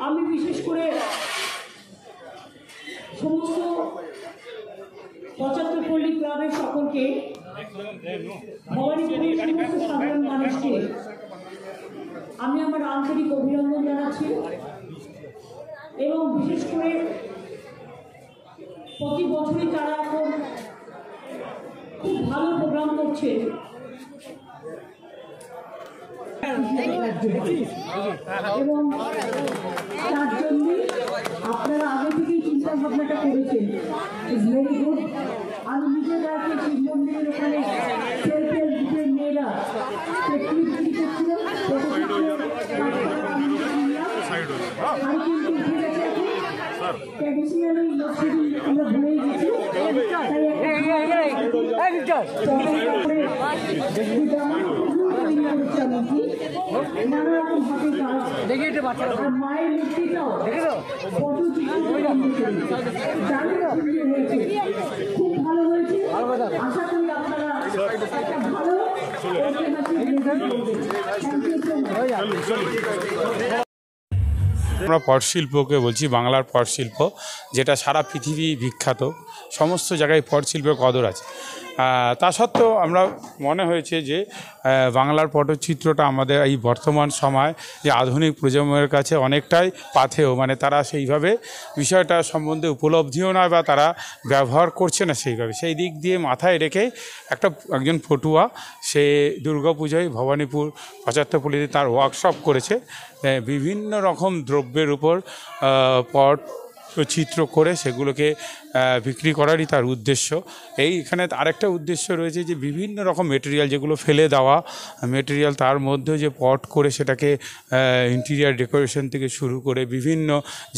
আমি বিশেষ করে সমস্ত ৭৫ পল্লী ক্লাবের সকলকে, ভবানীপুরের সমস্ত সাধারণ মানুষকে আমি আমার আন্তরিক অভিনন্দন জানাচ্ছি। এবং বিশেষ করে প্রতি বছরই তারা এখন খুব ভালো প্রোগ্রাম করছে। এবং তার জন্য আপনারা আগে থেকেই চিন্তা ভাবনাটা করেছেন, ইজ ভেরি গুড। আমি নিজের রাতে শিব মন্দিরের ওখানে সেলফ হেল্প গ্রুপের মেয়েরা ট্র্যাডিশনালি লক্ষ্মী আমরা ভুলেই গেছি, মায়ের মূর্তিটাও খুব ভালো হয়েছে। আশা করি আপনারা ভালো আমরা পটশিল্পকে বলছি, বাংলার পটশিল্প যেটা সারা পৃথিবী বিখ্যাত, সমস্ত জায়গায় পটশিল্পের কদর আছে। তা সত্ত্বেও আমরা মনে হয়েছে যে বাংলার পটচিত্রটা আমাদের এই বর্তমান সময় যে আধুনিক প্রজন্মের কাছে অনেকটাই পাথেয়, মানে তারা সেইভাবে বিষয়টা সম্বন্ধে উপলব্ধিও নয় বা তারা ব্যবহার করছে না সেইভাবে। সেই দিক দিয়ে মাথায় রেখে একজন পটুয়া সে দুর্গাপূজায় ভবানীপুর ৭৫ পল্লীতে তার ওয়ার্কশপ করেছে। বিভিন্ন রকম দ্রব্যের উপর পট চিত্র করে সেগুলোকে বিক্রি করারই তার উদ্দেশ্য। এখানে আরেকটা উদ্দেশ্য রয়েছে যে বিভিন্ন রকম মেটেরিয়াল যেগুলো ফেলে দেওয়া মেটেরিয়াল, তার মধ্যে যে পট করে সেটাকে ইন্টেরিয়ার ডেকোরেশন থেকে শুরু করে বিভিন্ন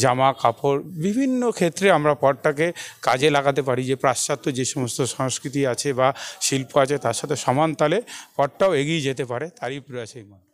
জামা কাপড় বিভিন্ন ক্ষেত্রে আমরা পটটাকে কাজে লাগাতে পারি। যে পাশ্চাত্য যে সমস্ত সংস্কৃতি আছে বা শিল্প আছে তার সাথে সমান তালে পটটাও এগিয়ে যেতে পারে, তারই প্রয়াস এই মত।